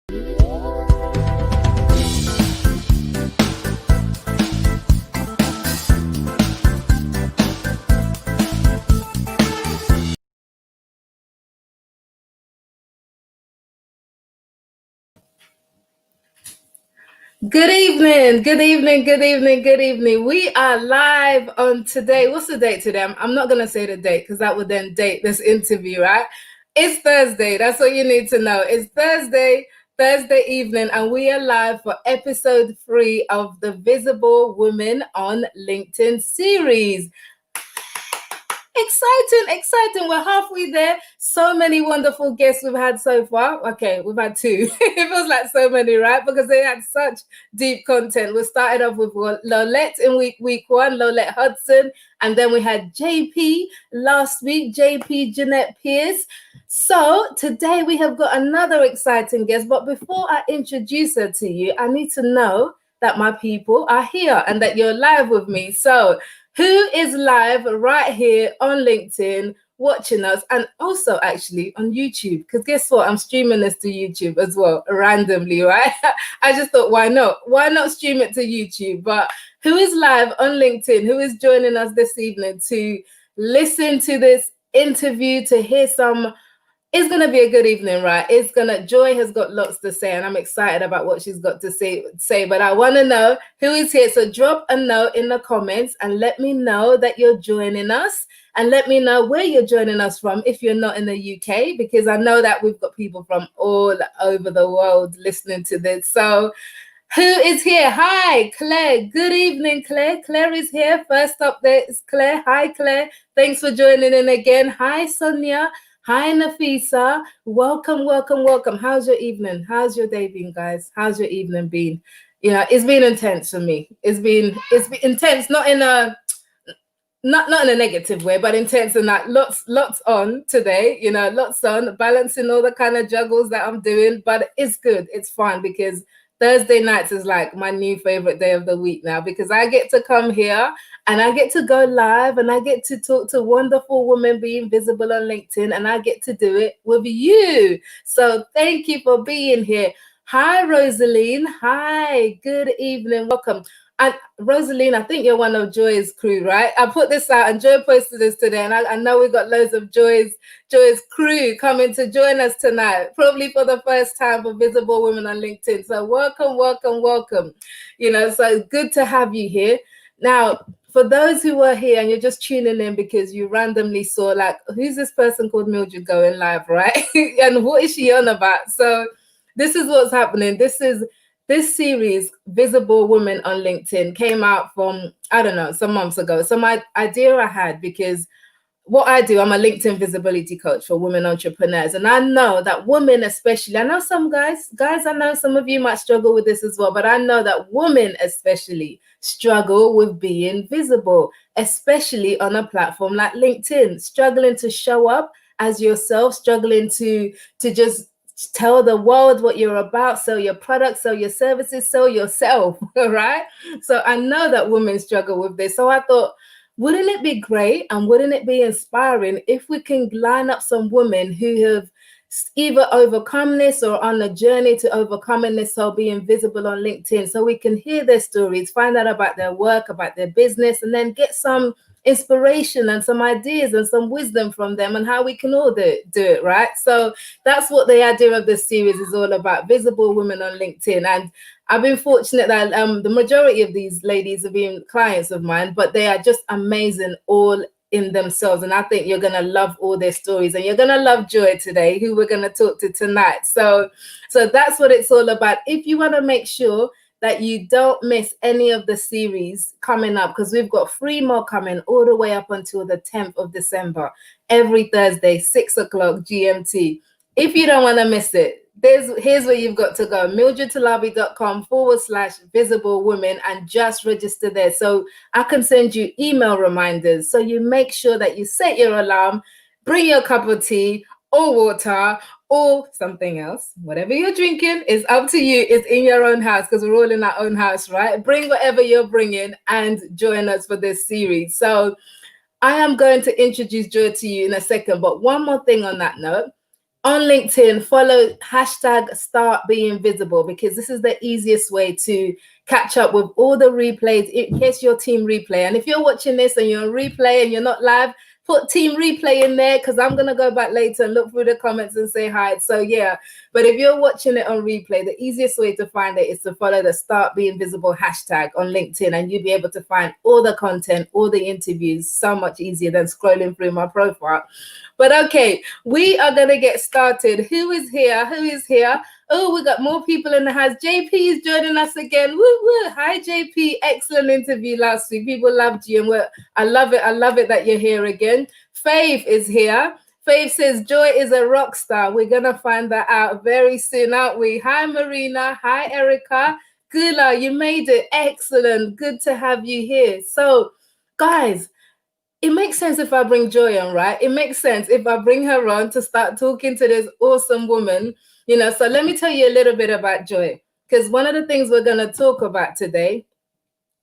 Good evening, good evening, good evening, good evening. We are live on today. What's the date today? I'm not going to say the date because that would then date this interview, right? It's Thursday. That's what you need to know. It's Thursday evening, and we are live for episode 3 of the Visible Women on LinkedIn series. Exciting. We're halfway there. So many wonderful guests we've had so far. Okay, we've had 2. It feels like so many, right? Because they had such deep content. We started off with Lolette in week 1, Lolette Hudson. And then we had JP last week, JP Jeanette Pierce. So today we have got another exciting guest. But before I introduce her to you, I need to know that my people are here and that you're live with me. So who is live right here on LinkedIn watching us, and also actually on YouTube? Because guess what? I'm streaming this to YouTube as well, randomly, right? I just thought, why not? Why not stream it to YouTube? But who is live on LinkedIn? Who is joining us this evening to listen to this interview, to hear some? It's going to be a good evening, right? Joy has got lots to say, and I'm excited about what she's got to say, but I want to know who is here. So drop a note in the comments and let me know that you're joining us, and let me know where you're joining us from if you're not in the UK, because I know that we've got people from all over the world listening to this. So who is here? Hi, Claire. Good evening, Claire. Claire is here. First up there is Claire. Hi, Claire. Thanks for joining in again. Hi, Sonia. Hi, Nafisa. Welcome. How's your evening? How's your day been, guys? How's your evening been? It's been intense for me. It's been intense, not in a negative way, but intense in that lots on today, lots on, balancing all the kind of juggles that I'm doing, but it's good. It's fun because Thursday nights is like my new favorite day of the week now, because I get to come here and I get to go live and I get to talk to wonderful women being visible on LinkedIn, and I get to do it with you. So thank you for being here. Hi, Rosaline. Hi, good evening. Welcome. And Rosaline, I think you're one of Joy's crew, right? I put this out and Joy posted this today, and I know we've got loads of Joy's crew coming to join us tonight, probably for the first time for Visible Women on LinkedIn. So welcome. So good to have you here. Now, for those who are here and you're just tuning in because you randomly saw, like, who's this person called Mildred going live, right? And what is she on about? So this is what's happening. This series, Visible Women on LinkedIn, came out from, I don't know, some months ago. So my idea I had, because what I do, I'm a LinkedIn visibility coach for women entrepreneurs. And I know that women especially, I know some guys, I know some of you might struggle with this as well, but I know that women especially struggle with being visible, especially on a platform like LinkedIn, struggling to show up as yourself, struggling to just tell the world what you're about, sell your products, sell your services, sell yourself, right? So I know that women struggle with this. So I thought, wouldn't it be great and wouldn't it be inspiring if we can line up some women who have either overcome this or on a journey to overcoming this, or being visible on LinkedIn, so we can hear their stories, find out about their work, about their business, and then get some inspiration and some ideas and some wisdom from them, and how we can all do it, right? So that's what the idea of this series is all about, Visible Women on LinkedIn. And I've been fortunate that the majority of these ladies have been clients of mine, but they are just amazing all in themselves. And I think you're going to love all their stories, and you're going to love Joy today, who we're going to talk to tonight. So that's what it's all about. If you want to make sure that you don't miss any of the series coming up, because we've got 3 more coming all the way up until the 10th of December, every Thursday, 6 o'clock GMT. If you don't want to miss it, here's where you've got to go, mildredtalabi.com/visible women, and just register there so I can send you email reminders. So you make sure that you set your alarm, bring your cup of tea or water or something else. Whatever you're drinking is up to you. It's in your own house, because we're all in our own house, right? Bring whatever you're bringing and join us for this series. So I am going to introduce Joy to you in a second, but one more thing on that note. on LinkedIn, follow hashtag start being visible, because this is the easiest way to catch up with all the replays in case your team replay. And if you're watching this and you're on replay and you're not live, put team replay in there, because I'm going to go back later and look through the comments and say hi. So yeah, but if you're watching it on replay, the easiest way to find it is to follow the start being visible hashtag on LinkedIn, and you'll be able to find all the content, all the interviews, so much easier than scrolling through my profile. But okay, we are going to get started. Who is here? Who is here? Oh, we got more people in the house. JP is joining us again. Woo woo. Hi, JP. Excellent interview last week. People loved you, and I love it. I love it that you're here again. Faith is here. Faith says Joy is a rock star. We're going to find that out very soon, aren't we? Hi, Marina. Hi, Erica. Gula, you made it. Excellent. Good to have you here. So, guys, it makes sense if I bring Joy on, right? It makes sense if I bring her on to start talking to this awesome woman, you know. So let me tell you a little bit about Joy, because one of the things we're going to talk about today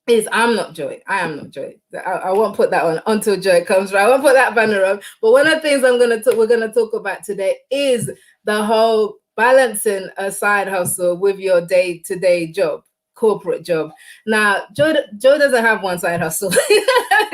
is I'm not Joy. I am not Joy. I won't put that on until Joy comes, right? I won't put that banner on. But one of the things we're going to talk about today is the whole balancing a side hustle with your day-to-day job. Corporate job. Now, Joy doesn't have one side hustle.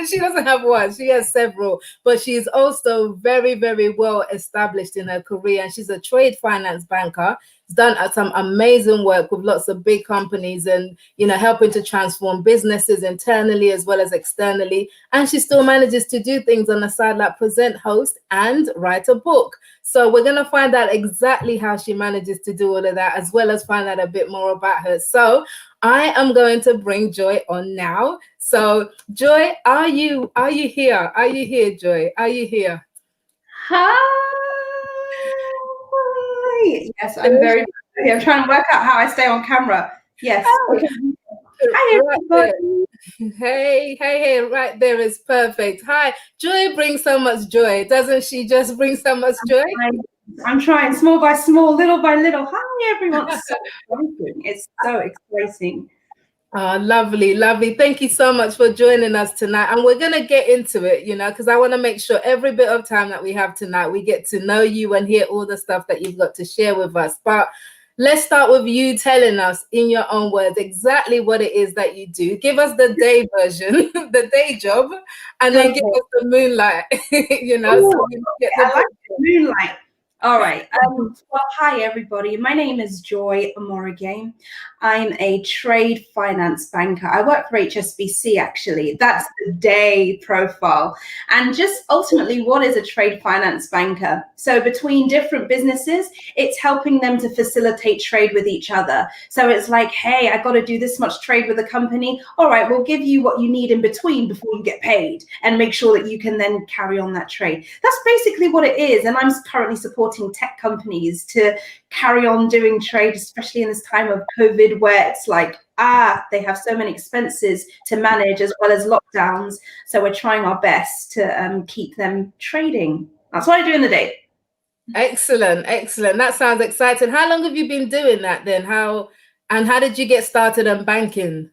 She doesn't have one. She has several, but she's also very, very well established in her career, and she's a trade finance banker. She's done some amazing work with lots of big companies, and you know, helping to transform businesses internally as well as externally. And she still manages to do things on the side, like present, host, and write a book. So we're going to find out exactly how she manages to do all of that, as well as find out a bit more about her. So I am going to bring Joy on now. So Joy, are you here? Are you here, Joy? Are you here? Hi. Yes, I'm very happy. I'm trying to work out how I stay on camera. Yes. Okay. Hi, everybody. Hey, right there is perfect. Hi, Joy brings so much joy, doesn't she? Just bring so much joy. I'm trying small by small, little by little. Hi, everyone. It's so exciting. Oh, lovely, lovely. Thank you so much for joining us tonight. And we're going to get into it, you know, because I want to make sure every bit of time that we have tonight, we get to know you and hear all the stuff that you've got to share with us. But let's start with you telling us in your own words exactly what it is that you do. Give us the day version, the day job, and then give us the moonlight, you know. Ooh, so we get the I like moonlight. All right. Well, hi, everybody. My name is Joy Omoregie. I'm a trade finance banker. I work for HSBC, actually. That's the day profile. And just ultimately, what is a trade finance banker? So between different businesses, it's helping them to facilitate trade with each other. So it's like, hey, I got to do this much trade with a company. All right, we'll give you what you need in between before you get paid, and make sure that you can then carry on that trade. That's basically what it is. And I'm currently supporting tech companies to carry on doing trade, especially in this time of COVID, where it's like, they have so many expenses to manage as well as lockdowns. So we're trying our best to keep them trading. That's what I do in the day. Excellent. That sounds exciting. How long have you been doing that then? How did you get started on banking?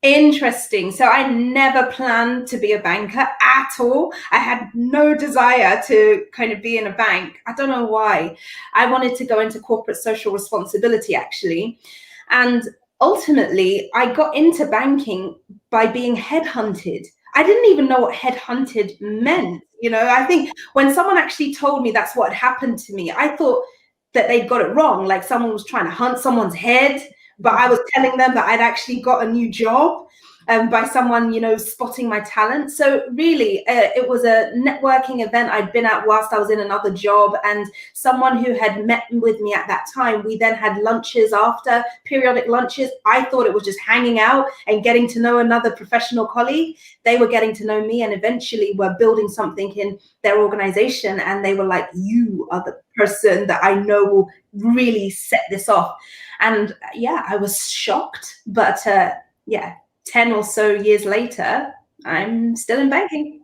Interesting. So I never planned to be a banker at all. I had no desire to kind of be in a bank. I don't know why. I wanted to go into corporate social responsibility, actually. And ultimately, I got into banking by being headhunted. I didn't even know what headhunted meant. You know, I think when someone actually told me that's what happened to me, I thought that they'd got it wrong. Like someone was trying to hunt someone's head. But I was telling them that I'd actually got a new job by someone, you know, spotting my talent. So really, it was a networking event I'd been at whilst I was in another job, and someone who had met with me at that time. We then had lunches after, periodic lunches. I thought it was just hanging out and getting to know another professional colleague. They were getting to know me, and eventually were building something in their organization. And they were like, you are the person that I know will really set this off. And yeah, I was shocked, but 10 or so years later, I'm still in banking.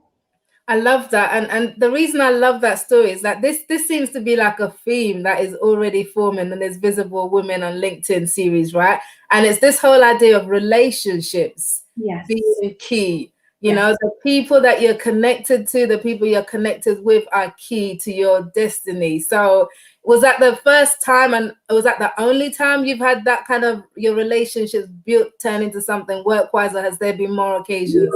I love that. And the reason I love that story is that this seems to be like a theme that is already forming in this Visible Women on LinkedIn series, right? And it's this whole idea of relationships being key. You know, the people that you're connected to, the people you're connected with are key to your destiny. So was that the first time, and was that the only time you've had that kind of your relationships built, turn into something work-wise, or has there been more occasions?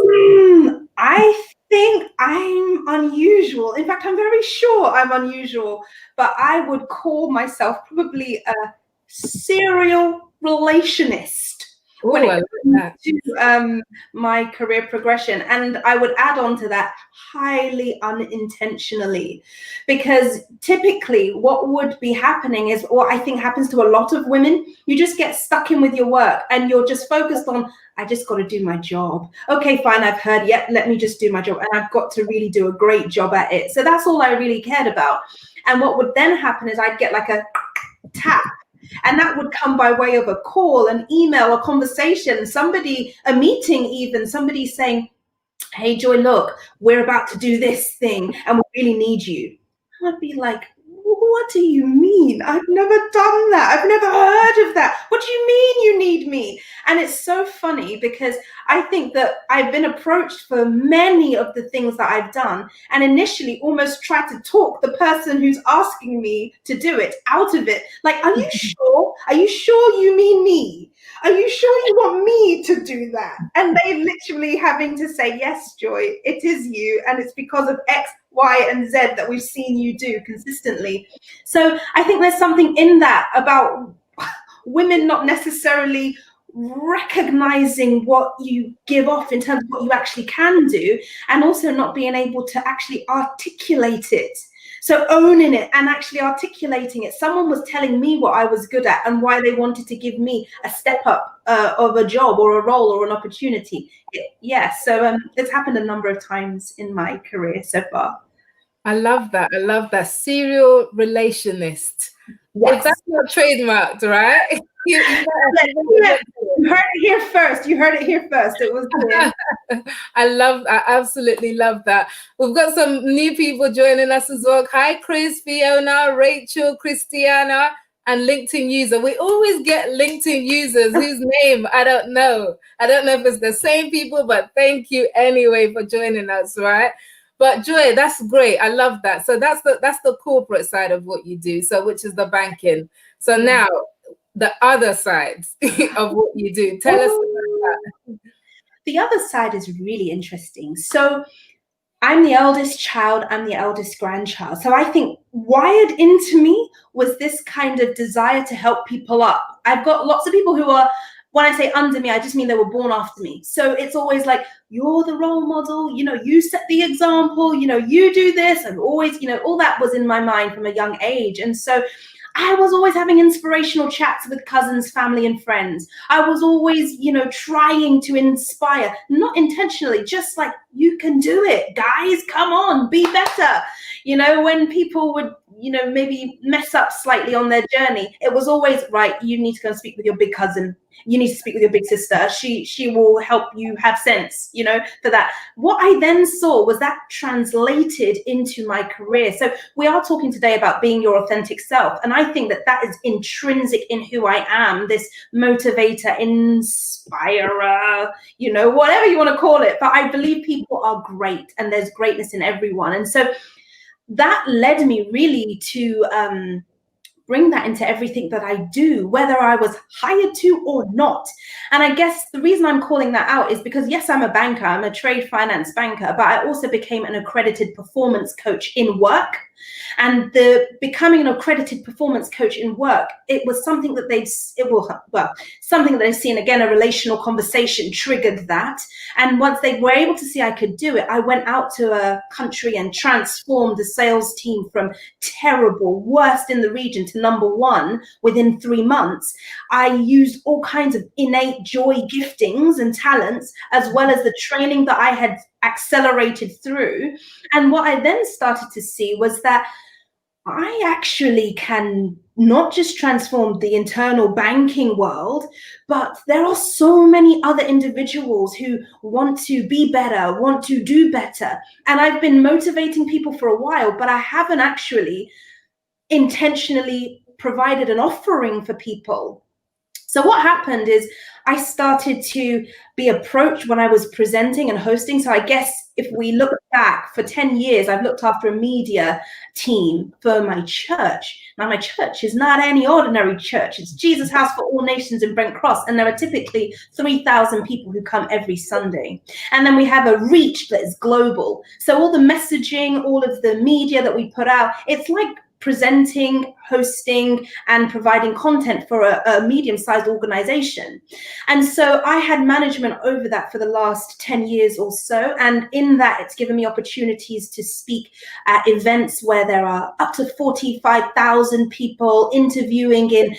I think I'm unusual. In fact, I'm very sure I'm unusual, but I would call myself probably a serial relationist when Oh, I it like comes that. to my career progression. And I would add on to that highly unintentionally, because typically what would be happening is what I think happens to a lot of women. You just get stuck in with your work and you're just focused on, I just got to do my job. Okay, fine, I've heard, yep, let me just do my job. And I've got to really do a great job at it. So that's all I really cared about. And what would then happen is I'd get like a tap. And that would come by way of a call, an email, a conversation, somebody, a meeting even, somebody saying, hey, Joy, look, we're about to do this thing and we really need you. I'd be like, what do you mean? I've never done that. I've never heard of that. What do you mean you need me? And it's so funny because I think that I've been approached for many of the things that I've done and initially almost tried to talk the person who's asking me to do it out of it. Like, are you sure? Are you sure you mean me? Are you sure you want me to do that? And they literally having to say, yes, Joy, it is you. And it's because of X, Y, and Z that we've seen you do consistently. So I think there's something in that about women not necessarily recognizing what you give off in terms of what you actually can do, and also not being able to actually articulate it. So owning it and actually articulating it. Someone was telling me what I was good at and why they wanted to give me a step up of a job or a role or an opportunity. So it's happened a number of times in my career so far. I love that. I love that. Serial relationist. Yes. If that's not trademarked, right? You heard it here first. You heard it here first. It was I absolutely love that. We've got some new people joining us as well. Hi, Chris, Fiona, Rachel, Christiana, and LinkedIn user. We always get LinkedIn users whose name I don't know. I don't know if it's the same people, but thank you anyway for joining us, right? But Joy, that's great. I love that. So that's the corporate side of what you do. So which is the banking. So now the other side of what you do. Tell us about that. The other side is really interesting. So I'm the eldest child, I'm the eldest grandchild. So I think wired into me was this kind of desire to help people up. I've got lots of people who are, when I say under me, I just mean they were born after me. So it's always like, you're the role model, you set the example, you do this. And always, all that was in my mind from a young age. And so I was always having inspirational chats with cousins, family, and friends. I was always, trying to inspire, not intentionally, just like, you can do it, guys, come on, be better. When people would, maybe mess up slightly on their journey, it was always, right, you need to go and speak with your big cousin. You need to speak with your big sister. She will help you have sense, for that. What I then saw was that translated into my career. So we are talking today about being your authentic self. And I think that is intrinsic in who I am, this motivator, inspirer, whatever you want to call it. But I believe people are great and there's greatness in everyone. And so that led me really to bring that into everything that I do, whether I was hired to or not. And I guess the reason I'm calling that out is because, yes, I'm a banker, I'm a trade finance banker, but I also became an accredited performance coach in work. And becoming an accredited performance coach in work, it was something that something that they've seen, again, a relational conversation triggered that. And once they were able to see I could do it, I went out to a country and transformed the sales team from terrible, worst in the region, to number one within 3 months. I used all kinds of innate joy giftings and talents, as well as the training that I had accelerated through. And what I then started to see was that I actually can not just transform the internal banking world, but there are so many other individuals who want to be better, want to do better. And I've been motivating people for a while, but I haven't actually intentionally provided an offering for people. So what happened is I started to be approached when I was presenting and hosting. So I guess if we look back for 10 years, I've looked after a media team for my church. Now, my church is not any ordinary church. It's Jesus House for All Nations in Brent Cross. And there are typically 3,000 people who come every Sunday. And then we have a reach that is global. So all the messaging, all of the media that we put out, it's like presenting, hosting, and providing content for a medium-sized organization. And so I had management over that for the last 10 years or so. And in that, it's given me opportunities to speak at events where there are up to 45,000 people, interviewing in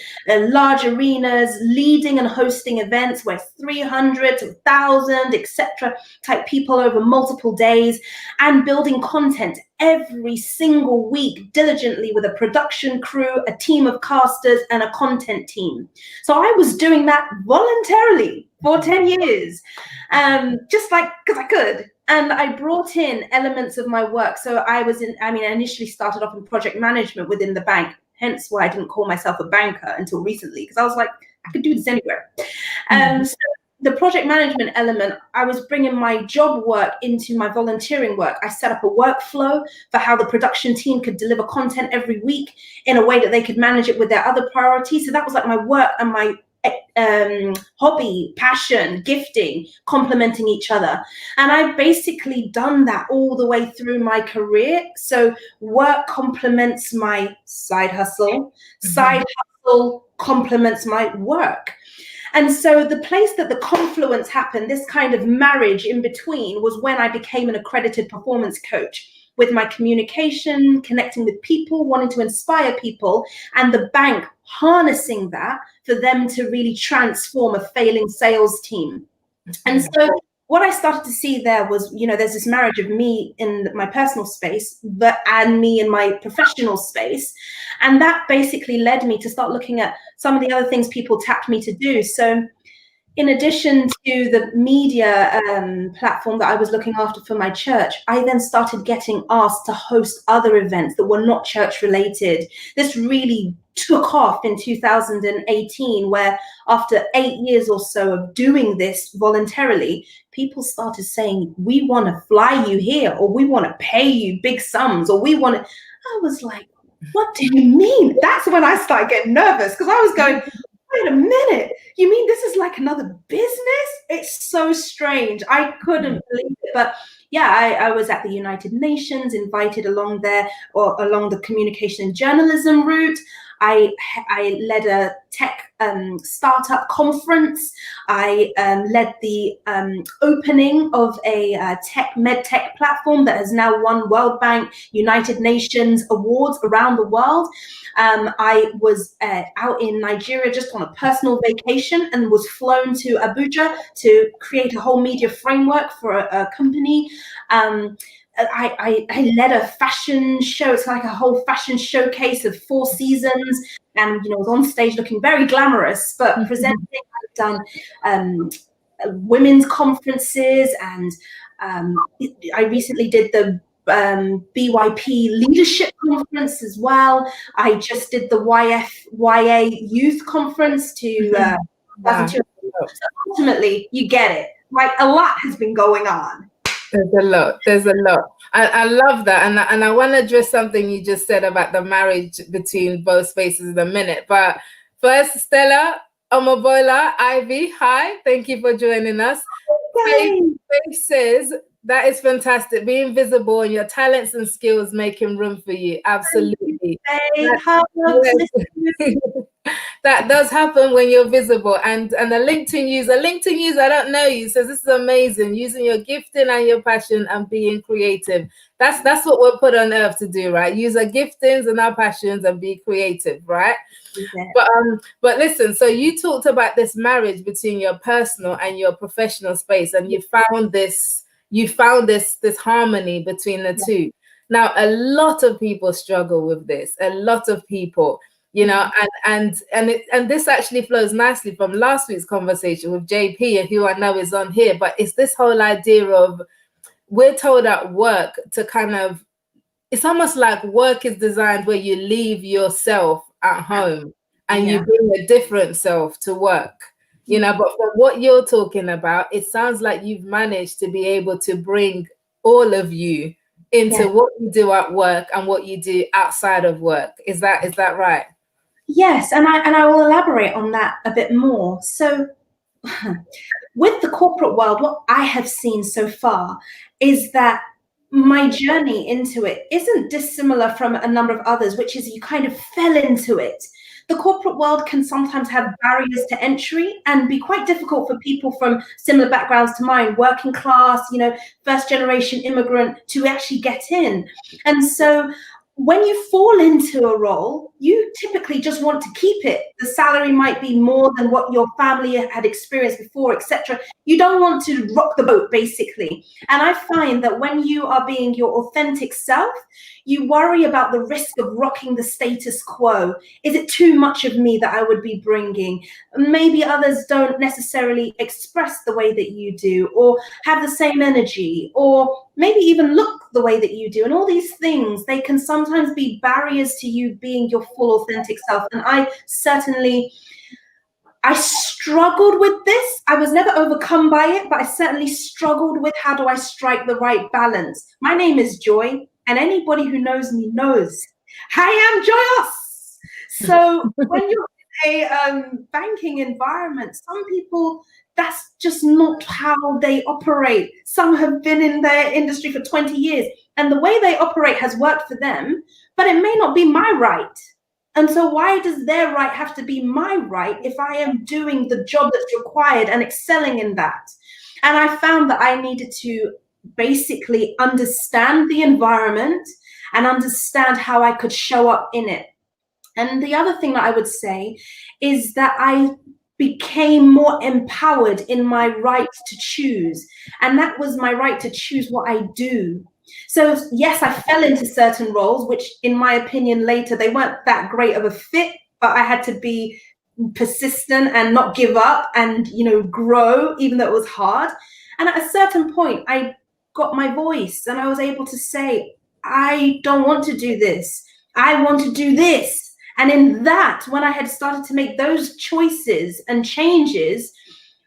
large arenas, leading and hosting events where 300 to 1,000, etc. type people over multiple days, and building content every single week diligently with a production crew, a team of casters, and a content team. So I was doing that voluntarily for 10 years, just like because I could. And I brought in elements of my work. So I initially started off in project management within the bank, hence why I didn't call myself a banker until recently, because I was like, I could do this anywhere. So the project management element, I was bringing my job work into my volunteering work. I set up a workflow for how the production team could deliver content every week in a way that they could manage it with their other priorities. So that was like my work and my hobby, passion, gifting, complementing each other. And I've basically done that all the way through my career. So work complements my side hustle, side hustle complements my work. And so the place that the confluence happened, this kind of marriage in between, was when I became an accredited performance coach, with my communication, connecting with people, wanting to inspire people, and the bank harnessing that for them to really transform a failing sales team. And so what I started to see there was, there's this marriage of me in my personal space, and me in my professional space. And that basically led me to start looking at some of the other things people tapped me to do. So in addition to the media platform that I was looking after for my church, I then started getting asked to host other events that were not church related. This really took off in 2018, where after 8 years or so of doing this voluntarily, people started saying, we want to fly you here, or we want to pay you big sums, or we want to. I was like, what do you mean? That's when I started getting nervous, because I was going, wait a minute, you mean this is like another business? It's so strange. I couldn't believe it. But yeah, I was at the United Nations, invited along there, or along the communication and journalism route. I led a tech startup conference. I led the opening of a med-tech platform that has now won World Bank, United Nations awards around the world. I was out in Nigeria just on a personal vacation, and was flown to Abuja to create a whole media framework for a company. I led a fashion show. It's like a whole fashion showcase of 4 seasons, and was on stage looking very glamorous, but presenting. I've done women's conferences, and I recently did the BYP leadership conference as well. I just did the YA youth conference to Wow. So ultimately, you get it. Like, a lot has been going on. There's a lot. I love that. And I want to address something you just said about the marriage between both spaces in a minute. But first, Stella, Omobola, Ivy, hi. Thank you for joining us. Faith says, that is fantastic. Being visible and your talents and skills making room for you. Absolutely. That does happen when you're visible. And a LinkedIn user, I don't know you, says this is amazing. Using your gifting and your passion and being creative. That's what we're put on earth to do, right? Use our giftings and our passions and be creative, right? Yeah. But listen, so you talked about this marriage between your personal and your professional space, and you found this harmony between the two. Now, a lot of people struggle with this. A lot of people, and this actually flows nicely from last week's conversation with JP, who I know is on here. But it's this whole idea of, we're told at work to kind of, it's almost like work is designed where you leave yourself at home and Yeah. you bring a different self to work, you know. But from what you're talking about, it sounds like you've managed to be able to bring all of you into Yeah. what you do at work and what you do outside of work. Is that right? Yes, and I will elaborate on that a bit more. So with the corporate world, what I have seen so far is that my journey into it isn't dissimilar from a number of others, which is you kind of fell into it. The corporate world can sometimes have barriers to entry and be quite difficult for people from similar backgrounds to mine, working class, first generation immigrant, to actually get in. And so when you fall into a role, you typically just want to keep it. The salary might be more than what your family had experienced before, etc. You don't want to rock the boat, basically. And I find that when you are being your authentic self, you worry about the risk of rocking the status quo. Is it too much of me that I would be bringing? Maybe others don't necessarily express the way that you do, or have the same energy, or maybe even look the way that you do. And all these things, they can sometimes be barriers to you being your full authentic self. And I struggled with this. I was never overcome by it, but I certainly struggled with how do I strike the right balance. My name is Joy, and anybody who knows me knows I am joyous. So when you're in a banking environment, some people, that's just not how they operate. Some have been in their industry for 20 years, and the way they operate has worked for them, but it may not be my right. And so why does their right have to be my right if I am doing the job that's required and excelling in that? And I found that I needed to basically understand the environment and understand how I could show up in it. And the other thing that I would say is that I became more empowered in my right to choose. And that was my right to choose what I do. So yes, I fell into certain roles, which in my opinion later, they weren't that great of a fit, but I had to be persistent and not give up and, grow, even though it was hard. And at a certain point, I got my voice and I was able to say, I don't want to do this. I want to do this. And in that, when I had started to make those choices and changes,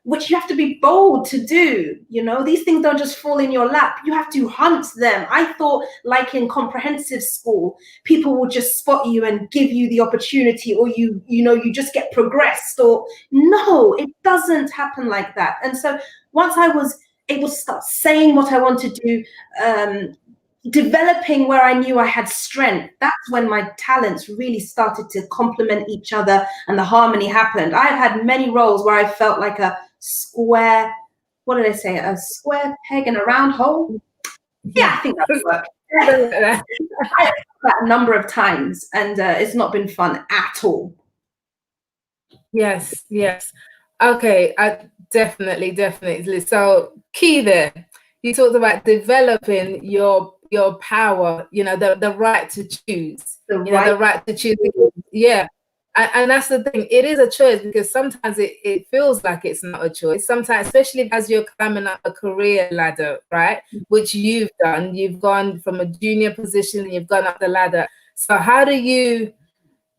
which you have to be bold to do, these things don't just fall in your lap. You have to hunt them. I thought, like in comprehensive school, people will just spot you and give you the opportunity, or you just get progressed. Or no, it doesn't happen like that. And so once I was able to start saying what I want to do, developing where I knew I had strength, that's when my talents really started to complement each other and the harmony happened. I've had many roles where I felt like a square, what did I say? A square peg in a round hole? Yeah, I think that would work. I have that a number of times, and it's not been fun at all. Yes. Okay, definitely. So key there. You talked about developing your power, the right to choose. The right to choose. Yeah. And that's the thing. It is a choice, because sometimes it feels like it's not a choice. Sometimes, especially as you're climbing up a career ladder, right? Which you've done. You've gone from a junior position and you've gone up the ladder. So how do you,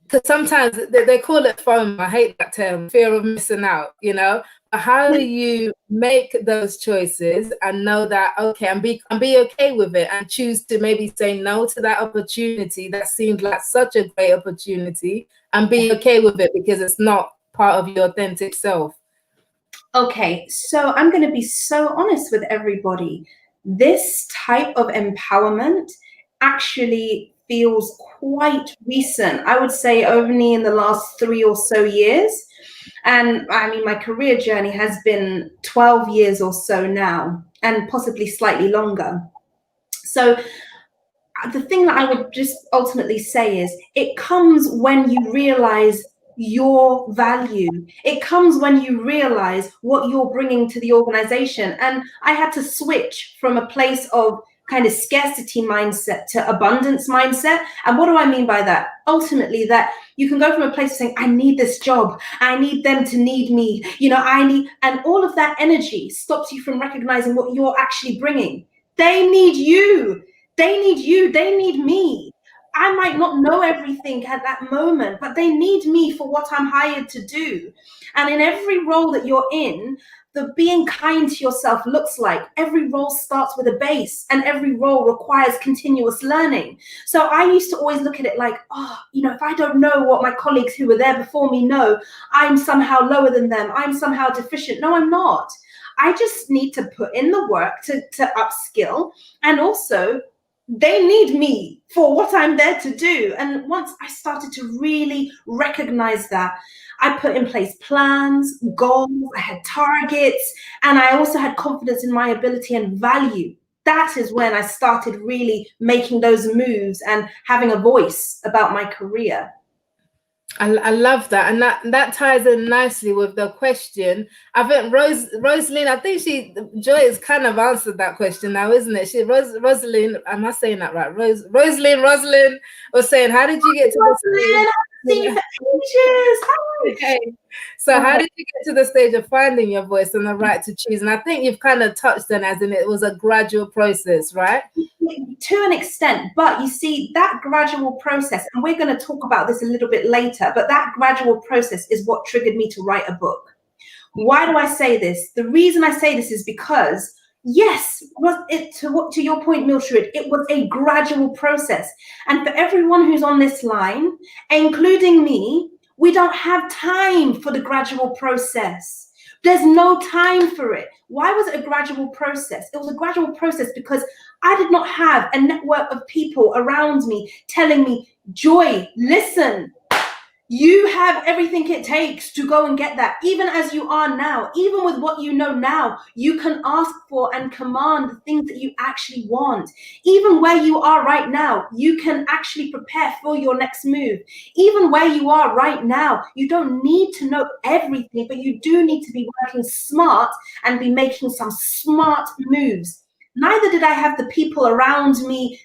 because sometimes they call it FOMO. I hate that term, fear of missing out, But how do you make those choices and know that, okay, and be okay with it, and choose to maybe say no to that opportunity that seemed like such a great opportunity, and be okay with it because it's not part of your authentic self? Okay, so I'm going to be so honest with everybody. This type of empowerment actually feels quite recent. I would say only in the last 3 or so years. And I mean, my career journey has been 12 years or so now, and possibly slightly longer. So the thing that I would just ultimately say is, it comes when you realize your value. It comes when you realize what you're bringing to the organization. And I had to switch from a place of kind of scarcity mindset to abundance mindset. And what do I mean by that? Ultimately, that you can go from a place of saying, I need this job, I need them to need me, and all of that energy stops you from recognizing what you're actually bringing. They need you. They need you. They need me. I might not know everything at that moment, but they need me for what I'm hired to do. And in every role that you're in, the being kind to yourself looks like every role starts with a base and every role requires continuous learning. So I used to always look at it like, oh, if I don't know what my colleagues who were there before me know, I'm somehow lower than them. I'm somehow deficient. No, I'm not. I just need to put in the work to upskill, and also they need me for what I'm there to do. And once I started to really recognize that, I put in place plans, goals, I had targets, and I also had confidence in my ability and value. That is when I started really making those moves and having a voice about my career. I love that, and that ties in nicely with the question. I think Rosalind, I think Joy has kind of answered that question now, isn't it? Rosalind, am I saying that right? Rosalind was saying, how did you get to the stage? I've seen you for ages. Okay. So how did you get to the stage of finding your voice and the right to choose? And I think you've kind of touched on, as in it was a gradual process, right? To an extent, but you see, that gradual process, and we're going to talk about this a little bit later, but that gradual process is what triggered me to write a book. Why do I say this? The reason I say this is because, yes, to your point, Mildred, it was a gradual process. And for everyone who's on this line, including me, we don't have time for the gradual process. There's no time for it. Why was it a gradual process? It was a gradual process because I did not have a network of people around me telling me, Joy, listen, you have everything it takes to go and get that. Even as you are now, even with what you know now, you can ask for and command the things that you actually want. Even where you are right now, you can actually prepare for your next move. Even where you are right now, you don't need to know everything, but you do need to be working smart and be making some smart moves. Neither did I have the people around me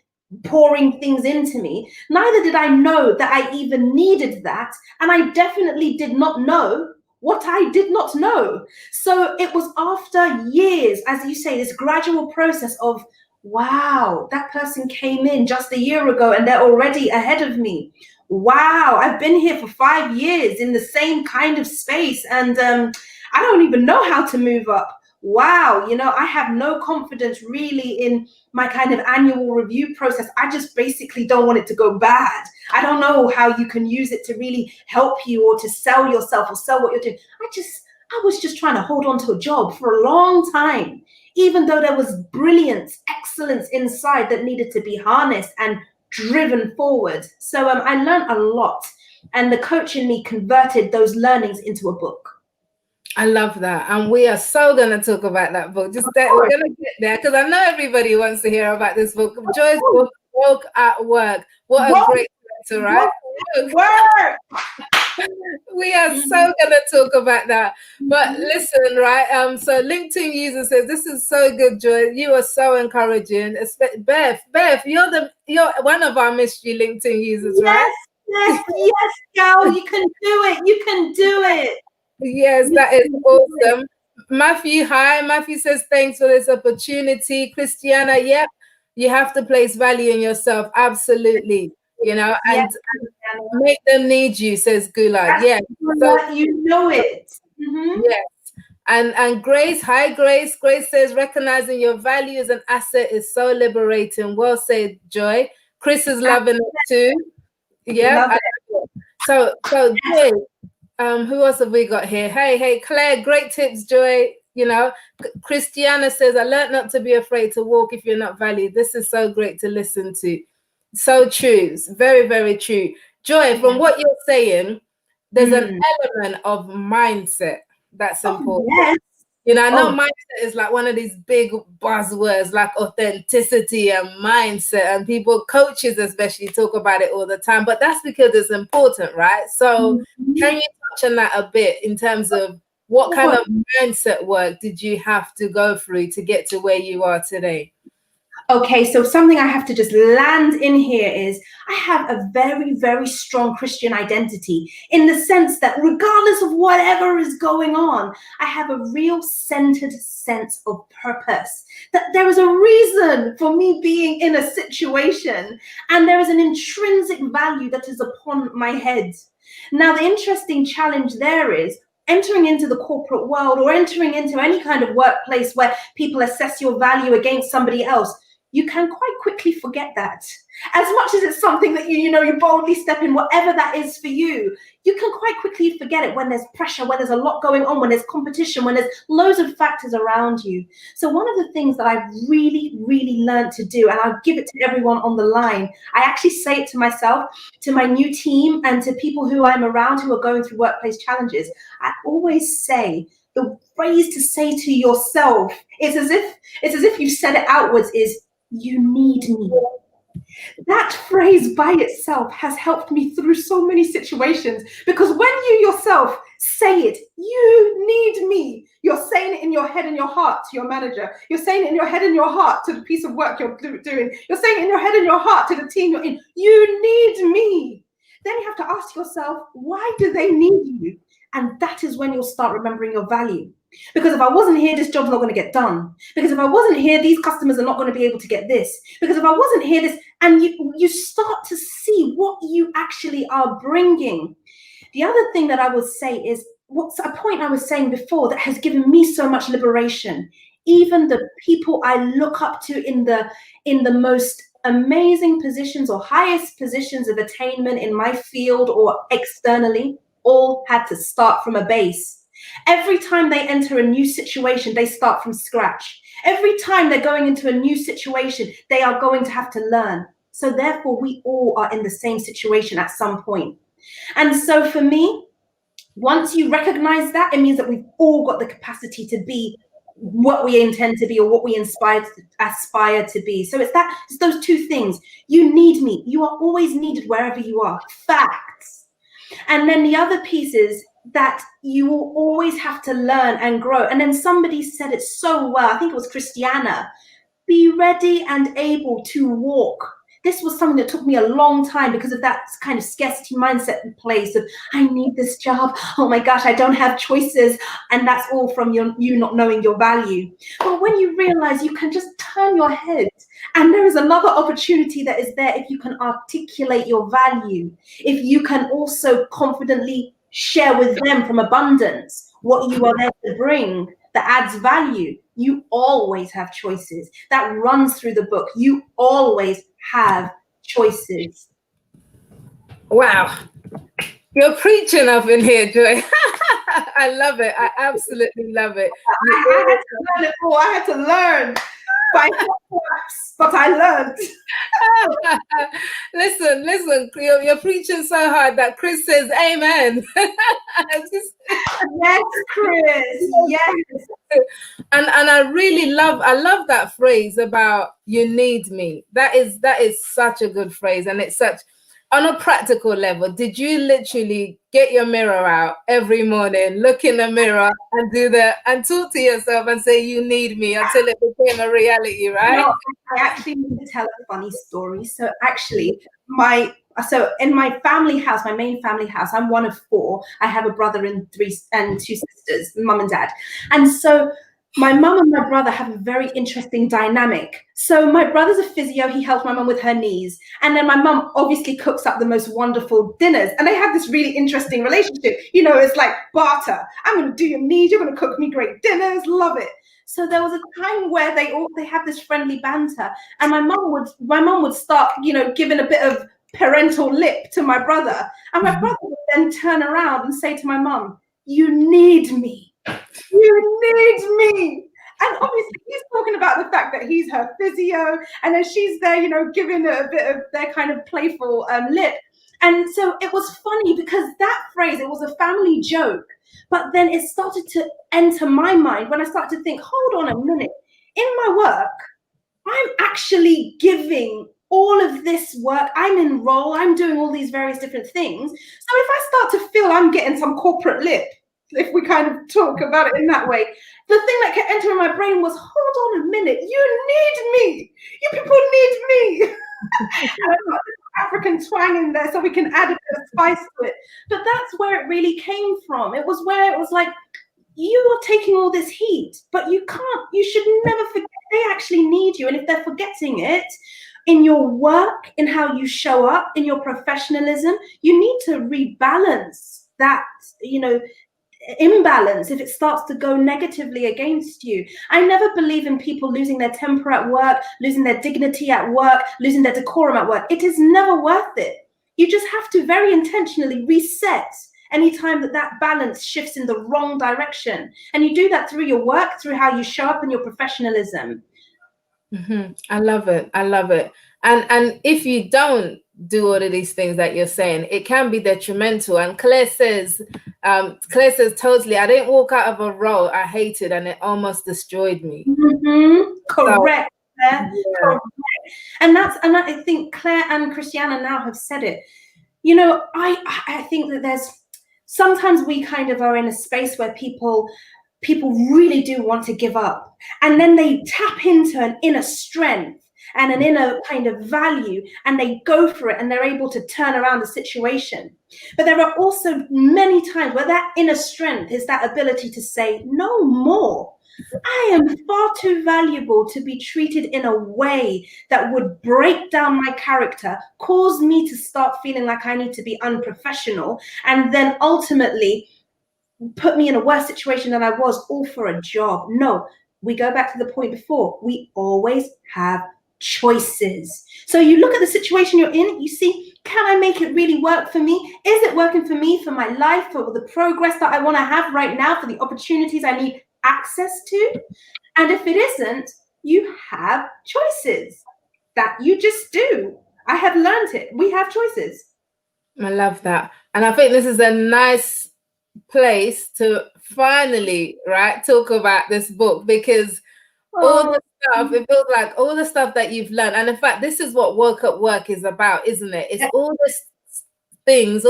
pouring things into me. Neither did I know that I even needed that. And I definitely did not know what I did not know. So it was after years, as you say, this gradual process of, wow, that person came in just a year ago and they're already ahead of me. Wow, I've been here for 5 years in the same kind of space, and I don't even know how to move up. Wow, I have no confidence really in my kind of annual review process. I just basically don't want it to go bad. I don't know how you can use it to really help you or to sell yourself or sell what you're doing. I was just trying to hold on to a job for a long time, even though there was brilliance, excellence inside that needed to be harnessed and driven forward. So I learned a lot, and the coach in me converted those learnings into a book. I love that. And we are so going to talk about that book. We're going to get there because I know everybody wants to hear about this book. Joy's book, Woke at Work. What a great title, right? Work. We are so going to talk about that. But listen, right? So LinkedIn user says, this is so good, Joy. You are so encouraging. Beth, you're one of our mystery LinkedIn users, right? Yes, girl. You can do it. You can do it. Yes, that is awesome. Matthew, hi. Matthew says, thanks for this opportunity. Christiana, yep, you have to place value in yourself. Absolutely. And make them need you, says Gula. Yeah. So you know it. Mm-hmm. Yes. And Grace, hi Grace. Grace says, recognizing your value as an asset is so liberating. Well said, Joy. Chris is loving it too. Yeah. So Joy. Who else have we got here? Hey, Claire, great tips, Joy. Christiana says, I learned not to be afraid to walk if you're not valued. This is so great to listen to. So true. It's very, very true. Joy, from what you're saying, there's an element of mindset that's important. Yes. I know mindset is like one of these big buzzwords like authenticity and mindset, and coaches especially talk about it all the time, but that's because it's important, right? So can you touch on that a bit in terms of what kind of mindset work did you have to go through to get to where you are today? Okay, so something I have to just land in here is I have a very, very strong Christian identity in the sense that regardless of whatever is going on, I have a real centered sense of purpose. That there is a reason for me being in a situation, and there is an intrinsic value that is upon my head. Now, the interesting challenge there is entering into the corporate world or entering into any kind of workplace where people assess your value against somebody else. You can quite quickly forget that. As much as it's something that you boldly step in, whatever that is for you, you can quite quickly forget it when there's pressure, when there's a lot going on, when there's competition, when there's loads of factors around you. So one of the things that I've really, really learned to do, and I'll give it to everyone on the line, I actually say it to myself, to my new team, and to people who I'm around who are going through workplace challenges. I always say, the phrase to say to yourself is as if you said it outwards, is, you need me. That phrase by itself has helped me through so many situations, because when you yourself say it, you need me, you're saying it in your head and your heart to your manager. You're saying it in your head and your heart to the piece of work you're doing. You're saying it in your head and your heart to the team you're in. You need me. Then you have to ask yourself, why do they need you? And that is when you'll start remembering your value. Because if I wasn't here, this job's not going to get done. Because if I wasn't here, these customers are not going to be able to get this. Because if I wasn't here, this, and you start to see what you actually are bringing. The other thing that I would say is, what's a point I was saying before that has given me so much liberation. Even the people I look up to in the most amazing positions or highest positions of attainment in my field or externally, all had to start from a base. Every time they enter a new situation, they start from scratch. Every time they're going into a new situation, they are going to have to learn. So therefore, we all are in the same situation at some point. And so for me, once you recognize that, it means that we've all got the capacity to be what we intend to be or what we aspire to be. So it's those two things. You need me. You are always needed wherever you are. Facts. And then the other piece is that you will always have to learn and grow. And then somebody said it so well, I think it was Christiana, be ready and able to walk. This was something that took me a long time because of that kind of scarcity mindset in place of, I need this job. Oh my gosh, I don't have choices. And that's all from you not knowing your value. But when you realize you can just turn your head and there is another opportunity that is there if you can articulate your value, if you can also confidently share with them from abundance what you are there to bring that adds value, you always have choices. That runs through the book. You always have choices. Wow. You're preaching up in here, Joy. I love it. I absolutely love it. I had to learn it all. I had to learn by force, but I learned. Listen, you're preaching so hard that Chris says amen. Yes, Chris. Yes. And I really love that phrase about you need me. That is such a good phrase, and it's such, on a practical level, did you literally get your mirror out every morning, look in the mirror and talk to yourself and say you need me until it became a reality, right? No, I actually need to tell a funny story. So actually, in my family house, my main family house, I'm one of 4. I have a brother and 2 sisters, mum and dad. And so my mum and my brother have a very interesting dynamic. So my brother's a physio. He helps my mum with her knees. And then my mum obviously cooks up the most wonderful dinners. And they have this really interesting relationship. You know, it's like barter. I'm going to do your knees. You're going to cook me great dinners. Love it. So there was a time where they had this friendly banter. And my mum would start, giving a bit of parental lip to my brother. And my brother would then turn around and say to my mum, you need me. You need me. And obviously he's talking about the fact that he's her physio, and then she's there, giving a bit of their kind of playful lip. And so it was funny because that phrase, it was a family joke, but then it started to enter my mind when I started to think, hold on a minute, in my work, I'm actually giving all of this work, I'm in role, I'm doing all these various different things. So if I start to feel I'm getting some corporate lip, if we kind of talk about it in that way. The thing that kept entering my brain was, hold on a minute, you need me. You people need me. And I got this African twang in there so we can add a bit of spice to it. But that's where it really came from. It was where it was like, you are taking all this heat, but you should never forget they actually need you. And if they're forgetting it in your work, in how you show up, in your professionalism, you need to rebalance that, imbalance if it starts to go negatively against you. I never believe in people losing their temper at work, losing their dignity at work, losing their decorum at work. It is never worth it. You just have to very intentionally reset anytime that balance shifts in the wrong direction. And you do that through your work, through how you show up and your professionalism. Mm-hmm. I love it. I love it. And if you don't do all of these things that you're saying, it can be detrimental. And Claire says totally, I didn't walk out of a role I hated and it almost destroyed me. Mm-hmm. Correct. So, yeah. Correct. And I think Claire and Christiana now have said it. I think that there's sometimes we kind of are in a space where people really do want to give up, and then they tap into an inner strength and an inner kind of value, and they go for it, and they're able to turn around the situation. But there are also many times where that inner strength is that ability to say, no more. I am far too valuable to be treated in a way that would break down my character, cause me to start feeling like I need to be unprofessional, and then ultimately put me in a worse situation than I was, all for a job. No, we go back to the point before. We always have choices. So you look at the situation you're in, you see, can I make it really work for me? Is it working for me, for my life, for the progress that I want to have right now, for the opportunities I need access to? And if it isn't, you have choices that you just do. I have learned it. We have choices. I love that. And I think this is a nice place to finally, talk about this book, because all the stuff, it feels like all the stuff that you've learned. And in fact, this is what Woke Up Work is about, isn't it? It's all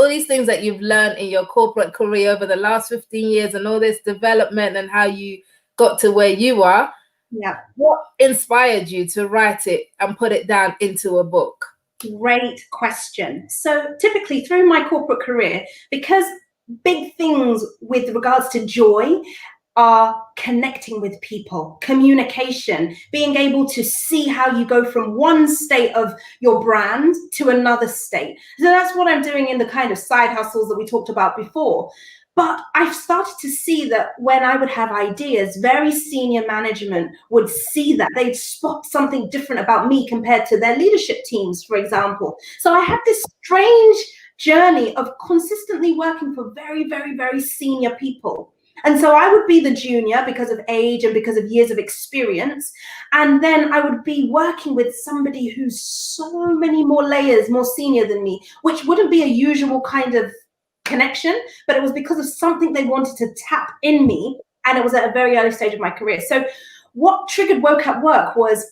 these things that you've learned in your corporate career over the last 15 years and all this development and how you got to where you are. Yeah. What inspired you to write it and put it down into a book? Great question. So typically through my corporate career, because big things with regards to joy are connecting with people, communication, being able to see how you go from one state of your brand to another state. So that's what I'm doing in the kind of side hustles that we talked about before. But I've started to see that when I would have ideas, very senior management would see that. They'd spot something different about me compared to their leadership teams, for example. So I had this strange journey of consistently working for very, very, very senior people. And so I would be the junior because of age and because of years of experience. And then I would be working with somebody who's so many more layers, more senior than me, which wouldn't be a usual kind of connection, but it was because of something they wanted to tap in me. And it was at a very early stage of my career. So what triggered Woke Up Work was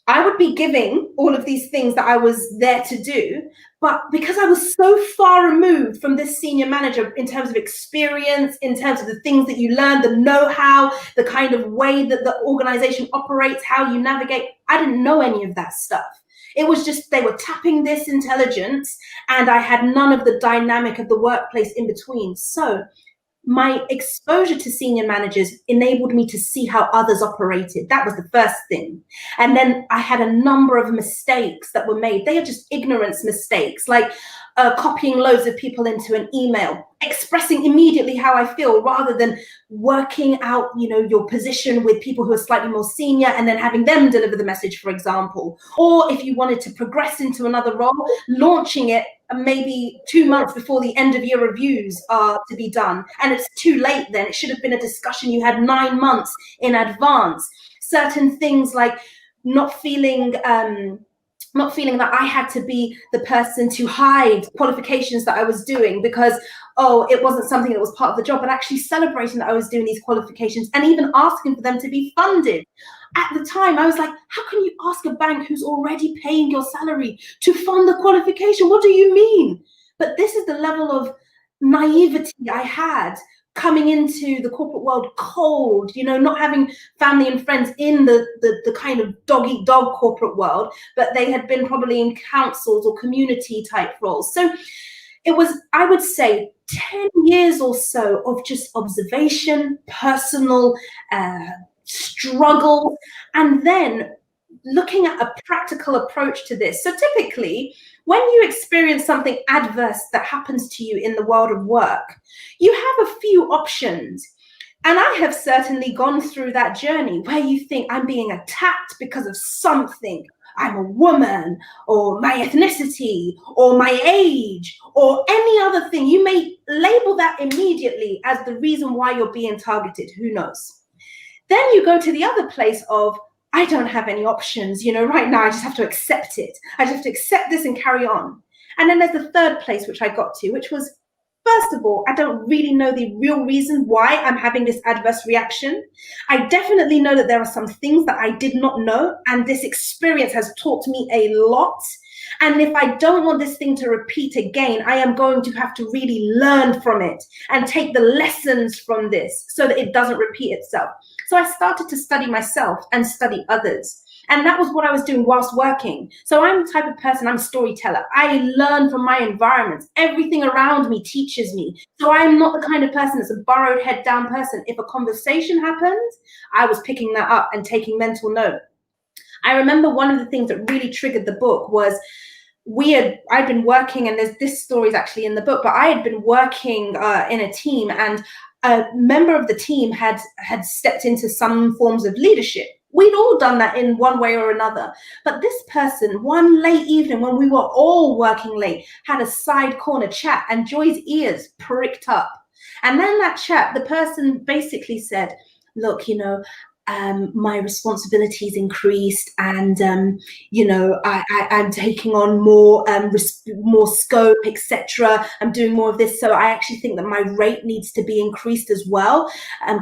I would be giving all of these things that I was there to do, but because I was so far removed from this senior manager in terms of experience, in terms of the things that you learn, the know-how, the kind of way that the organization operates, how you navigate, I didn't know any of that stuff. It was just they were tapping this intelligence and I had none of the dynamic of the workplace in between. So my exposure to senior managers enabled me to see how others operated. That was the first thing. And then I had a number of mistakes that were made. They are just ignorance mistakes, like copying loads of people into an email, expressing immediately how I feel rather than working out, your position with people who are slightly more senior and then having them deliver the message, for example. Or if you wanted to progress into another role, launching it maybe 2 months before the end of year reviews are to be done. And it's too late then. It should have been a discussion you had 9 months in advance. Certain things like not feeling that I had to be the person to hide qualifications that I was doing because, it wasn't something that was part of the job, but actually celebrating that I was doing these qualifications and even asking for them to be funded. At the time, I was like, how can you ask a bank who's already paying your salary to fund the qualification? What do you mean? But this is the level of naivety I had coming into the corporate world cold, not having family and friends in the kind of dog eat dog corporate world, but they had been probably in councils or community type roles. So it was, I would say, 10 years or so of just observation, personal struggle, and then looking at a practical approach to this. So typically, when you experience something adverse that happens to you in the world of work, you have a few options. And I have certainly gone through that journey where you think, I'm being attacked because of something. I'm a woman, or my ethnicity, or my age, or any other thing. You may label that immediately as the reason why you're being targeted. Who knows? Then you go to the other place of, I don't have any options. Right now I just have to accept it. I just have to accept this and carry on. And then there's the third place, which I got to, which was, first of all, I don't really know the real reason why I'm having this adverse reaction. I definitely know that there are some things that I did not know, and this experience has taught me a lot. And if I don't want this thing to repeat again, I am going to have to really learn from it and take the lessons from this so that it doesn't repeat itself. So I started to study myself and study others. And that was what I was doing whilst working. So I'm the type of person, I'm a storyteller. I learn from my environment. Everything around me teaches me. So I'm not the kind of person that's a burrowed head down person. If a conversation happens, I was picking that up and taking mental note. I remember one of the things that really triggered the book was I'd been working, and this story is actually in the book, but I had been working in a team, and a member of the team had stepped into some forms of leadership. We'd all done that in one way or another. But this person, one late evening when we were all working late, had a side corner chat, and Joy's ears pricked up. And then that chat, the person basically said, look, my responsibilities increased, and I'm taking on more scope, etc. I'm doing more of this, so I actually think that my rate needs to be increased as well.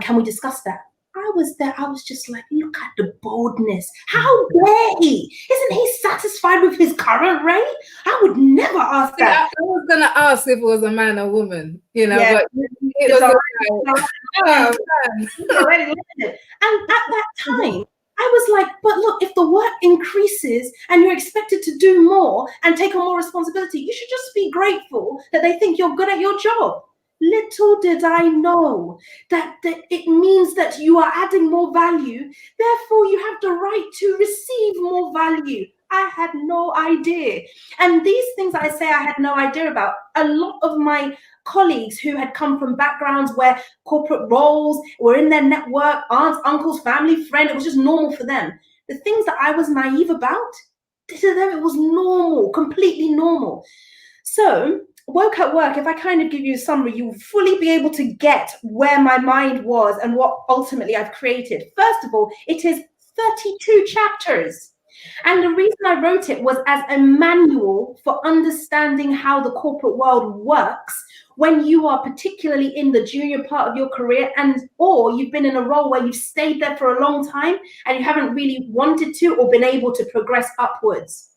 Can we discuss that? I was there. I was just like, look at the boldness. How dare he? Isn't he satisfied with his current rate? I would never ask that. I was going to ask if it was a man or woman, Yeah. but it was And at that time, I was like, but look, if the work increases and you're expected to do more and take on more responsibility, you should just be grateful that they think you're good at your job. Little did I know that it means that you are adding more value. Therefore, you have the right to receive more value. I had no idea. And these things that I say I had no idea about, a lot of my colleagues who had come from backgrounds where corporate roles were in their network, aunts, uncles, family, friend, it was just normal for them. The things that I was naive about, to them it was normal, completely normal. So woke at work, if I kind of give you a summary, you'll fully be able to get where my mind was and what ultimately I've created. First of all, it is 32 chapters. And the reason I wrote it was as a manual for understanding how the corporate world works when you are particularly in the junior part of your career, or you've been in a role where you've stayed there for a long time and you haven't really wanted to or been able to progress upwards.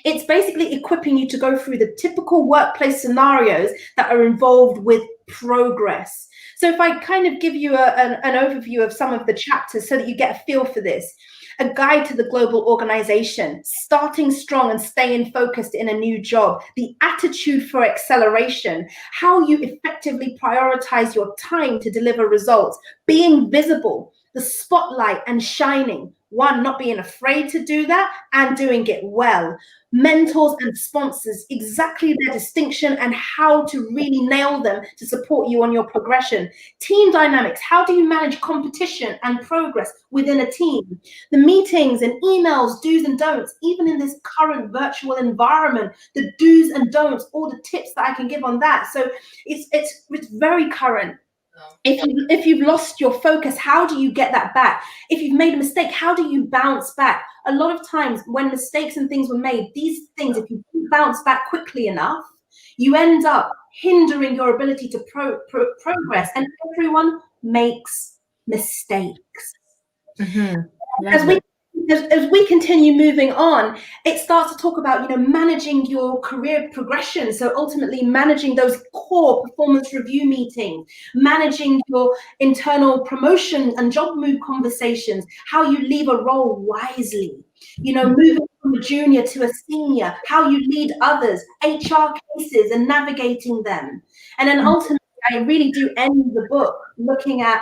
It's basically equipping you to go through the typical workplace scenarios that are involved with progress. So if I kind of give you an overview of some of the chapters so that you get a feel for this. A guide to the global organization, starting strong and staying focused in a new job, the attitude for acceleration, how you effectively prioritize your time to deliver results, being visible, the spotlight and shining. One, not being afraid to do that and doing it well. Mentors and sponsors, exactly their distinction and how to really nail them to support you on your progression. Team dynamics, how do you manage competition and progress within a team? The meetings and emails, do's and don'ts, even in this current virtual environment, the do's and don'ts, all the tips that I can give on that. So it's very current. If you've lost your focus, how do you get that back? If you've made a mistake, how do you bounce back? A lot of times when mistakes and things were made, these things, if you don't bounce back quickly enough, you end up hindering your ability to progress. And everyone makes mistakes. Mm-hmm. As we as we continue moving on, it starts to talk about, you know, managing your career progression. So ultimately managing those core performance review meetings, managing your internal promotion and job move conversations, how you leave a role wisely, you know, moving from a junior to a senior, how you lead others, HR cases and navigating them. And then ultimately, I really do end the book looking at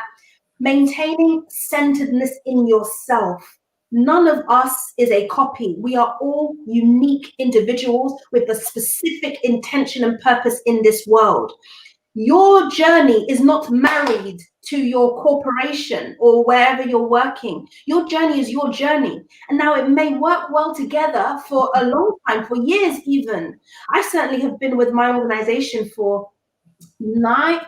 maintaining centeredness in yourself. None of us is a copy. We are all unique individuals with a specific intention and purpose in this world. Your journey is not married to your corporation or wherever you're working. Your journey is your journey. And now it may work well together for a long time, for years even. I certainly have been with my organization for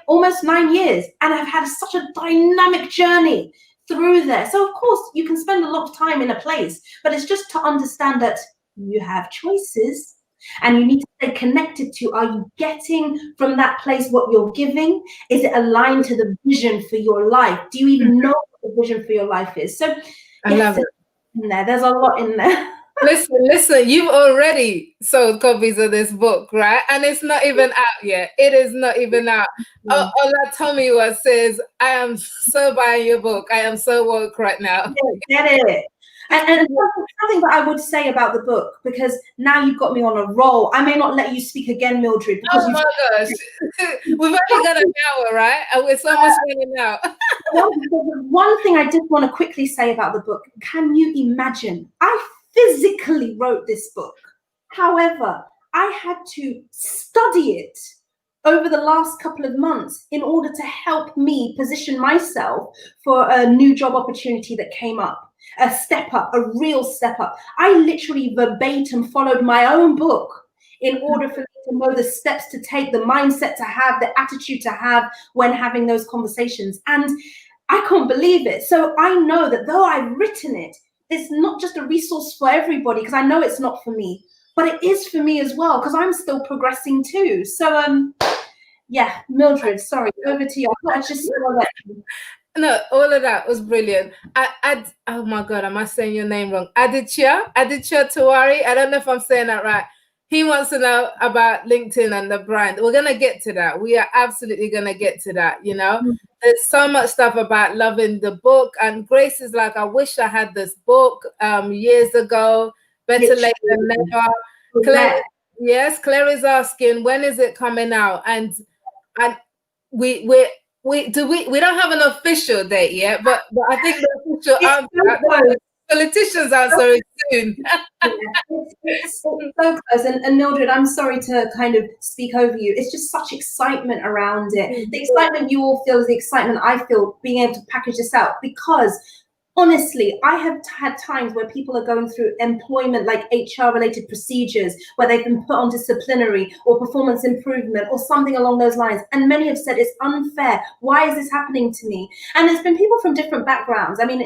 almost 9 years, and I've had such a dynamic journey through there. So of course you can spend a lot of time in a place, but it's just to understand that you have choices and you need to stay connected to, are you getting from that place what you're giving? Is it aligned to the vision for your life? Do you even know what the vision for your life is? So I love it. There's a lot in there. Listen, you've already sold copies of this book, right? And it's not even out yet. It is not even out. Oh, that Tommy was says, I am so buying your book. I am so woke right now. Get it. And something that I would say about the book, because now you've got me on a roll. I may not let you speak again, Mildred. Because oh my gosh. We've only got an hour, right? And we're so much running out. One thing I did want to quickly say about the book, can you imagine? I physically wrote this book. However, I had to study it over the last couple of months in order to help me position myself for a new job opportunity that came up, a step up, a real step up. I literally verbatim followed my own book in order for me to know the steps to take, the mindset to have, the attitude to have when having those conversations. And I can't believe it. So I know that though I've written it, it's not just a resource for everybody, because I know it's not for me, but it is for me as well, because I'm still progressing too. So yeah, Mildred, sorry, over to you. I just saw that. No, all of that was brilliant. Oh my God, am I saying your name wrong? Aditya Tiwari. I don't know if I'm saying that right. He wants to know about LinkedIn and the brand. We're going to get to that. We are absolutely going to get to that. You know, there's so much stuff about loving the book. And Grace is like, I wish I had this book years ago. Better late than never. Claire, yes, Claire is asking, when is it coming out? And we don't have an official date yet, but I think the official answer, politicians answer it soon. It's so close. And Mildred, I'm sorry to kind of speak over you. It's just such excitement around it. The excitement you all feel is the excitement I feel being able to package this out, because honestly, I have had times where people are going through employment, like HR related procedures, where they've been put on disciplinary or performance improvement or something along those lines. And many have said it's unfair. Why is this happening to me? And there's been people from different backgrounds. I mean,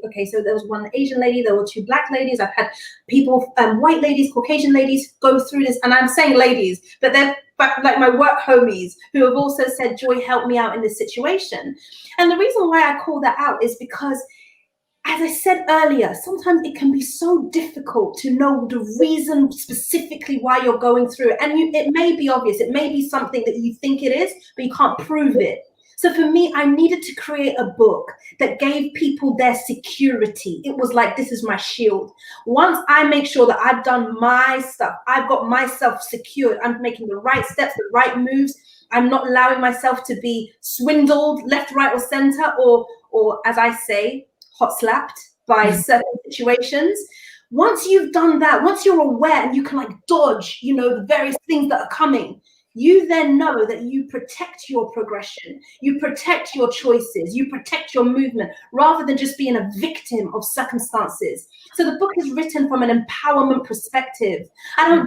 okay, so there was one Asian lady, there were two Black ladies. I've had people, white ladies, Caucasian ladies go through this. And I'm saying ladies, but they're like my work homies who have also said, Joy, help me out in this situation. And the reason why I call that out is because, as I said earlier, sometimes it can be so difficult to know the reason specifically why you're going through it. And it may be obvious, it may be something that you think it is, but you can't prove it. So for me, I needed to create a book that gave people their security. It was like, this is my shield. Once I make sure that I've done my stuff, I've got myself secured, I'm making the right steps, the right moves, I'm not allowing myself to be swindled left, right, or center, or as I say, hot slapped by certain situations. Once you've done that, once you're aware and you can like dodge, you know, the various things that are coming, you then know that you protect your progression, you protect your choices, you protect your movement, rather than just being a victim of circumstances. So the book is written from an empowerment perspective. I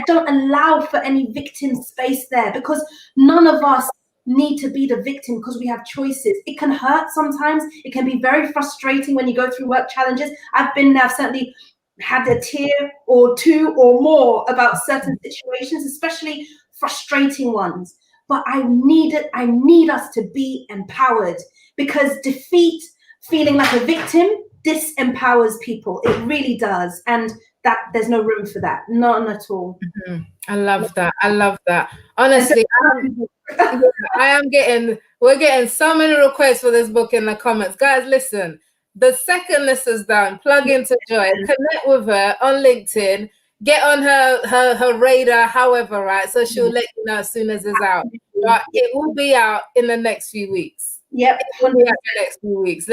don't allow for any victim space there, because none of us need to be the victim, because we have choices. It can hurt sometimes. It can be very frustrating when you go through work challenges. I've been there, I've certainly had a tear or two or more about certain situations, especially frustrating ones. But I need us to be empowered, because defeat, feeling like a victim disempowers people. It really does. And that there's no room for that. None at all. Mm-hmm. I love that. I love that. Honestly, we're getting so many requests for this book in the comments. Guys, listen, the second this is done, plug into Joy, connect with her on LinkedIn, get on her radar, however, right? So she'll let you know as soon as it's out. But it will be out in the next few weeks. Yep. It will be out in the next few weeks.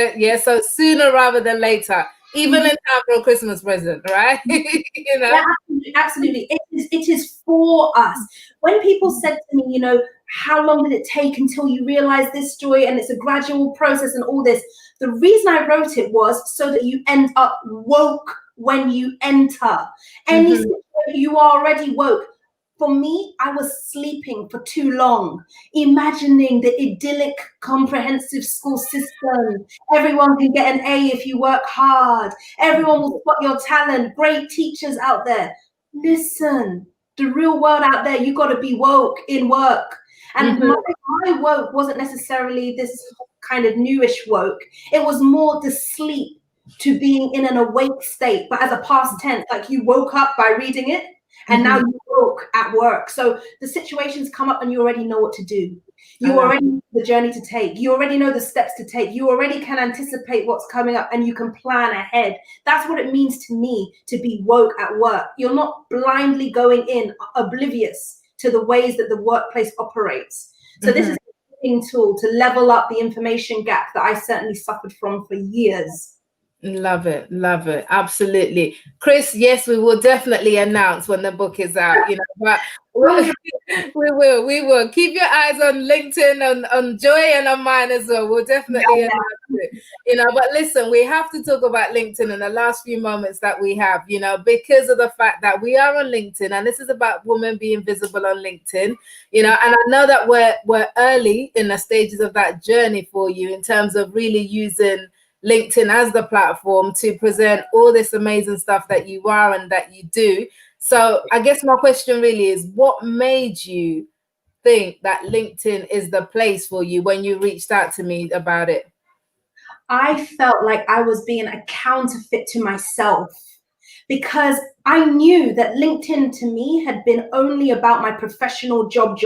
So sooner rather than later, even in time for a Christmas present, right? You know? Yeah, absolutely. It is for us. When people said to me, how long did it take until you realize this, Joy, and it's a gradual process and all this, the reason I wrote it was so that you end up woke when you enter. Any situation, you are already woke. For me, I was sleeping for too long, imagining the idyllic comprehensive school system. Everyone can get an A if you work hard. Everyone will spot your talent. Great teachers out there. Listen, the real world out there, you got to be woke in work. And my woke wasn't necessarily this kind of newish woke. It was more the sleep to being in an awake state, but as a past tense, like you woke up by reading it. And now you woke at work. So the situations come up and you already know what to do. You already know the journey to take. You already know the steps to take. You already can anticipate what's coming up and you can plan ahead. That's what it means to me to be woke at work. You're not blindly going in oblivious to the ways that the workplace operates. So this is a tool to level up the information gap that I certainly suffered from for years. Love it, absolutely. Chris, yes, we will definitely announce when the book is out, but we will keep your eyes on LinkedIn, on Joy, and on mine as well. We'll definitely announce it, but listen, we have to talk about LinkedIn in the last few moments that we have, because of the fact that we are on LinkedIn, and this is about women being visible on LinkedIn, and I know that we're early in the stages of that journey for you in terms of really using LinkedIn as the platform to present all this amazing stuff that you are and that you do. So I guess my question really is, what made you think that LinkedIn is the place for you when you reached out to me about it? I felt like I was being a counterfeit to myself because I knew that LinkedIn to me had been only about my professional job,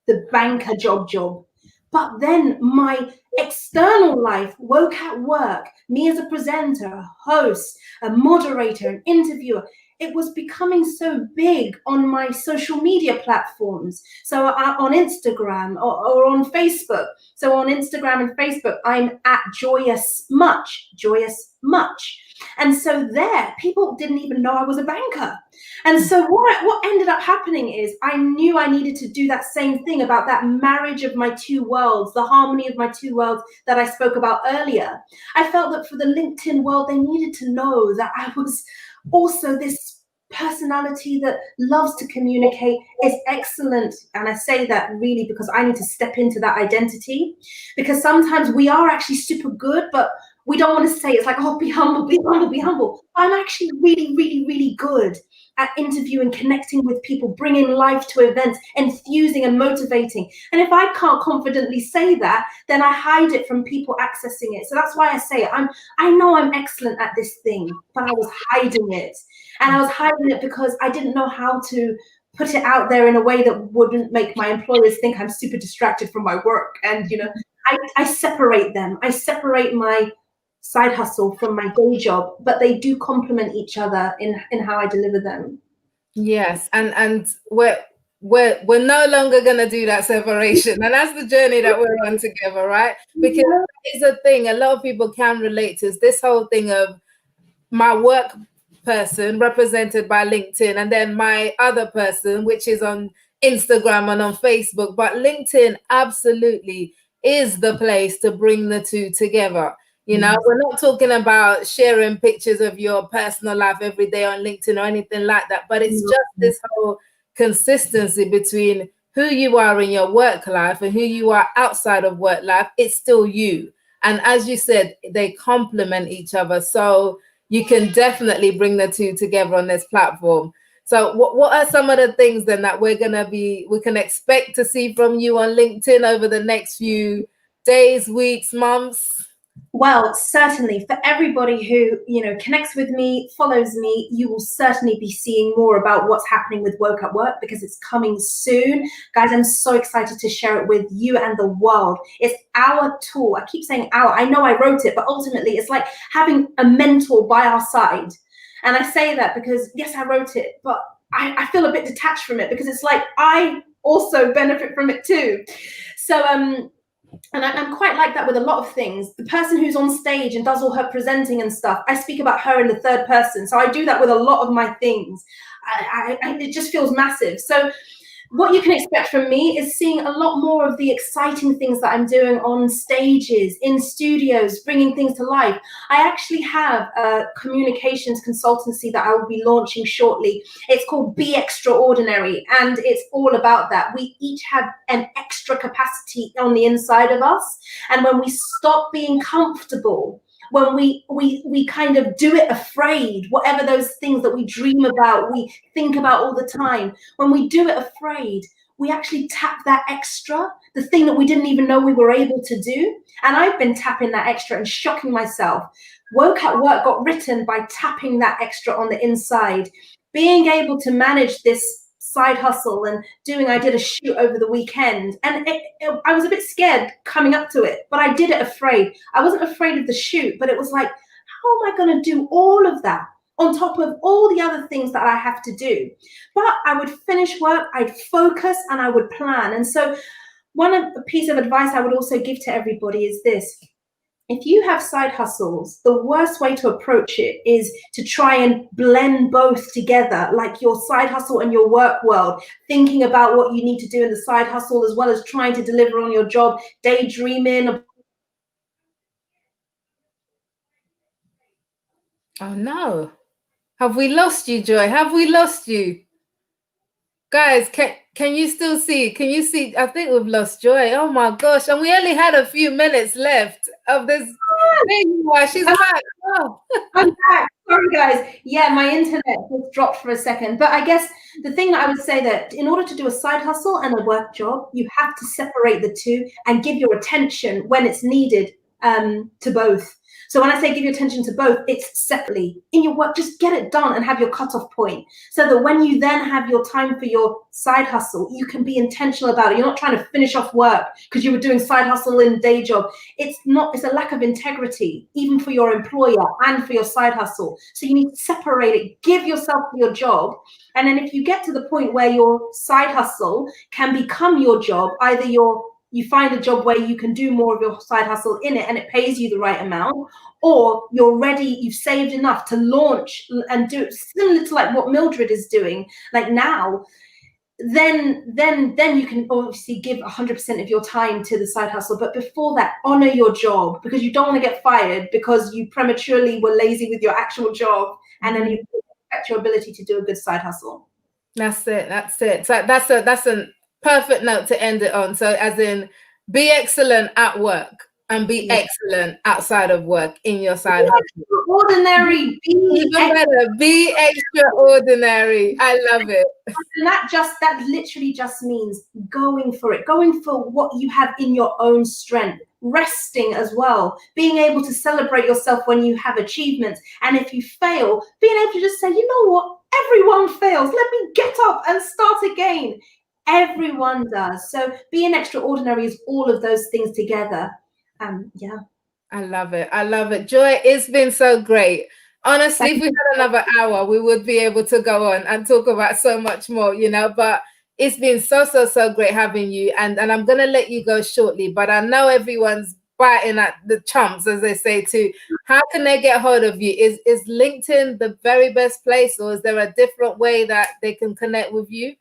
the banker job. But then my external life, woke at work, me as a presenter, a host, a moderator, an interviewer, it was becoming so big on my social media platforms. So on Instagram or on Facebook. So on Instagram and Facebook, I'm at Joyous Much. And so there, people didn't even know I was a banker. And so what ended up happening is I knew I needed to do that same thing about that marriage of my two worlds, the harmony of my two worlds that I spoke about earlier. I felt that for the LinkedIn world, they needed to know that I was also this personality that loves to communicate, is excellent. And I say that really because I need to step into that identity, because sometimes we are actually super good, but we don't want to say it's like, oh, be humble. I'm actually really, really, really good at interviewing, connecting with people, bringing life to events, enthusing and motivating. And if I can't confidently say that, then I hide it from people accessing it. So that's why I say it. I know I'm excellent at this thing, but I was hiding it. And I was hiding it because I didn't know how to put it out there in a way that wouldn't make my employers think I'm super distracted from my work. And, I separate them. I separate my side hustle from my day job, but they do complement each other in how I deliver them. Yes, and we're no longer gonna do that separation, and that's the journey that we're on together, right? Because it's a thing a lot of people can relate to, is this whole thing of my work person represented by LinkedIn, and then my other person, which is on Instagram and on Facebook. But LinkedIn absolutely is the place to bring the two together. We're not talking about sharing pictures of your personal life every day on LinkedIn or anything like that, but it's just this whole consistency between who you are in your work life and who you are outside of work life. It's still you. And as you said, they complement each other. So you can definitely bring the two together on this platform. So what are some of the things then that we can expect to see from you on LinkedIn over the next few days, weeks, months? Well, certainly for everybody who, connects with me, follows me, you will certainly be seeing more about what's happening with Woke at Work because it's coming soon. Guys, I'm so excited to share it with you and the world. It's our tool. I keep saying our. I know I wrote it, but ultimately it's like having a mentor by our side. And I say that because, yes, I wrote it, but I feel a bit detached from it because it's like I also benefit from it too. So, and I'm quite like that with a lot of things. The person who's on stage and does all her presenting and stuff, I speak about her in the third person. So I do that with a lot of my things. It just feels massive. So what you can expect from me is seeing a lot more of the exciting things that I'm doing on stages, in studios, bringing things to life. I actually have a communications consultancy that I will be launching shortly. It's called Be Extraordinary, and it's all about that. We each have an extra capacity on the inside of us, and when we stop being comfortable, when we kind of do it afraid, whatever those things that we dream about, we think about all the time, when we do it afraid, we actually tap that extra, the thing that we didn't even know we were able to do. And I've been tapping that extra and shocking myself. Woke at Work got written by tapping that extra on the inside, being able to manage this side hustle and I did a shoot over the weekend, and I was a bit scared coming up to it, but I did it afraid. I wasn't afraid of the shoot, but it was like, how am I going to do all of that on top of all the other things that I have to do? But I would finish work, I'd focus, and I would plan. And so a piece of advice I would also give to everybody is this. If you have side hustles, the worst way to approach it is to try and blend both together, like your side hustle and your work world, thinking about what you need to do in the side hustle as well as trying to deliver on your job, daydreaming. Oh no. Have we lost you, Joy? Have we lost you? Guys, can you still see? Can you see? I think we've lost Joy. Oh my gosh. And we only had a few minutes left of this. There you are. She's back. Oh. I'm back. Sorry, guys. Yeah, my internet just dropped for a second. But I guess the thing that I would say that in order to do a side hustle and a work job, you have to separate the two and give your attention when it's needed to both. So when I say give your attention to both, it's separately. In your work, just get it done and have your cutoff point so that when you then have your time for your side hustle, you can be intentional about it. You're not trying to finish off work because you were doing side hustle in day job. It's a lack of integrity, even for your employer and for your side hustle. So you need to separate it, give yourself your job. And then if you get to the point where your side hustle can become your job, either you find a job where you can do more of your side hustle in it and it pays you the right amount, or you're ready, you've saved enough to launch and do it similar to like what Mildred is doing like now, then you can obviously give 100% of your time to the side hustle. But before that, honor your job, because you don't want to get fired because you prematurely were lazy with your actual job, and then you affect your ability to do a good side hustle. That's it. So that's a perfect note to end it on. So as in, be excellent at work and be excellent outside of work in your side hustle. Extraordinary. Even better, be extraordinary. I love it. And that literally just means going for it, going for what you have in your own strength, resting as well, being able to celebrate yourself when you have achievements. And if you fail, being able to just say, you know what, everyone fails. Let me get up and start again. Everyone does. So being extraordinary is all of those things together. Yeah. I love it. I love it. Joy, it's been so great. Honestly, if we had another hour, we would be able to go on and talk about so much more, but it's been so great having you. And I'm going to let you go shortly, but I know everyone's biting at the chumps, as they say, too. How can they get hold of you? Is LinkedIn the very best place, or is there a different way that they can connect with you?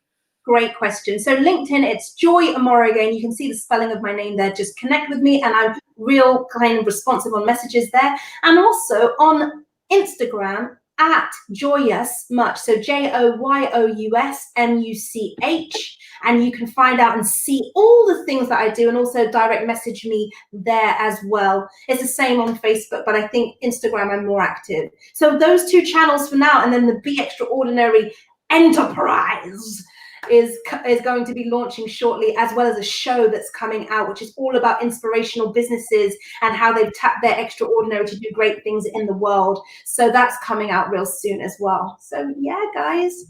Great question. So LinkedIn, it's Joy Omoregie, and you can see the spelling of my name there. Just connect with me, and I'm real kind of responsive on messages there. And also on Instagram at Joyous Much. So JOYOUSMUCH. And you can find out and see all the things that I do, and also direct message me there as well. It's the same on Facebook, but I think Instagram I'm more active. So those two channels for now, and then the Be Extraordinary Enterprise. is going to be launching shortly, as well as a show that's coming out, which is all about inspirational businesses and how they've tapped their extraordinary to do great things in the world. So that's coming out real soon as well. So yeah, guys.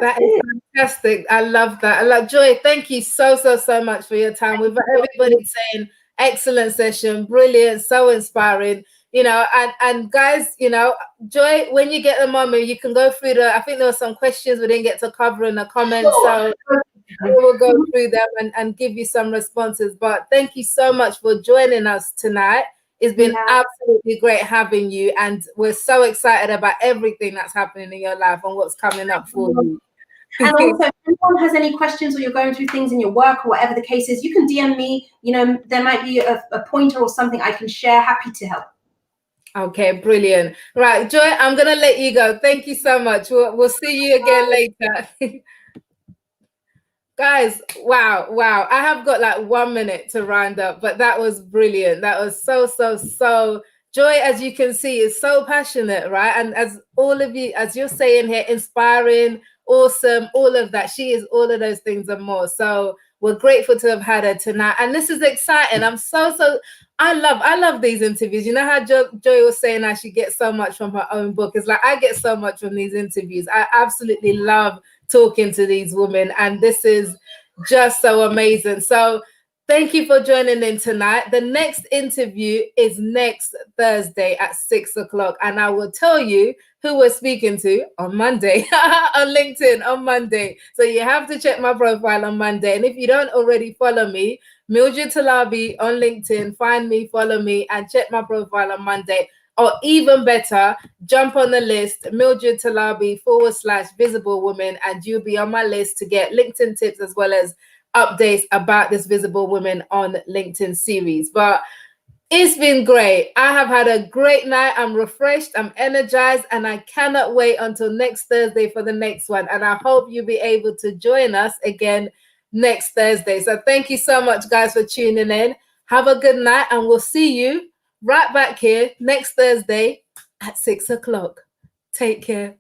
That is fantastic. I love that. I love Joy. Thank you so much for your time. We've got everybody saying excellent session, brilliant, so inspiring. You know, and guys, you know, Joy, when you get the moment, you can go through I think there were some questions we didn't get to cover in the comments. So we will go through them and give you some responses. But thank you so much for joining us tonight. It's been absolutely great having you, and we're so excited about everything that's happening in your life and what's coming up for you. And also, if anyone has any questions or you're going through things in your work or whatever the case is, you can DM me. You know, there might be a pointer or something I can share. Happy to help. Okay, brilliant. Right, Joy, I'm going to let you go. Thank you so much. We'll see you again later. Guys, wow. I have got like 1 minute to round up, but that was brilliant. That was so Joy, as you can see, is so passionate, right? And as all of you, as you're saying here, inspiring, awesome, all of that. She is all of those things and more. So we're grateful to have had her tonight. And this is exciting. I'm I love these interviews. You know how Joy was saying how she gets so much from her own book. It's like I get so much from these interviews. I absolutely love talking to these women, and this is just so amazing. So thank you for joining in tonight. The next interview is next Thursday at 6 o'clock, and I will tell you who we're speaking to on Monday on LinkedIn on Monday. So you have to check my profile on Monday, and if you don't already follow me, Mildred Talabi on LinkedIn, find me, follow me, and check my profile on Monday. Or even better, jump on the list, Mildred Talabi /visible woman, and you'll be on my list to get LinkedIn tips as well as updates about this Visible Women on LinkedIn series. But it's been great. I have had a great night. I'm refreshed, I'm energized, and I cannot wait until next Thursday for the next one. And I hope you'll be able to join us again next Thursday. So thank you so much, guys, for tuning in. Have a good night, and we'll see you right back here next Thursday at 6 o'clock. Take care.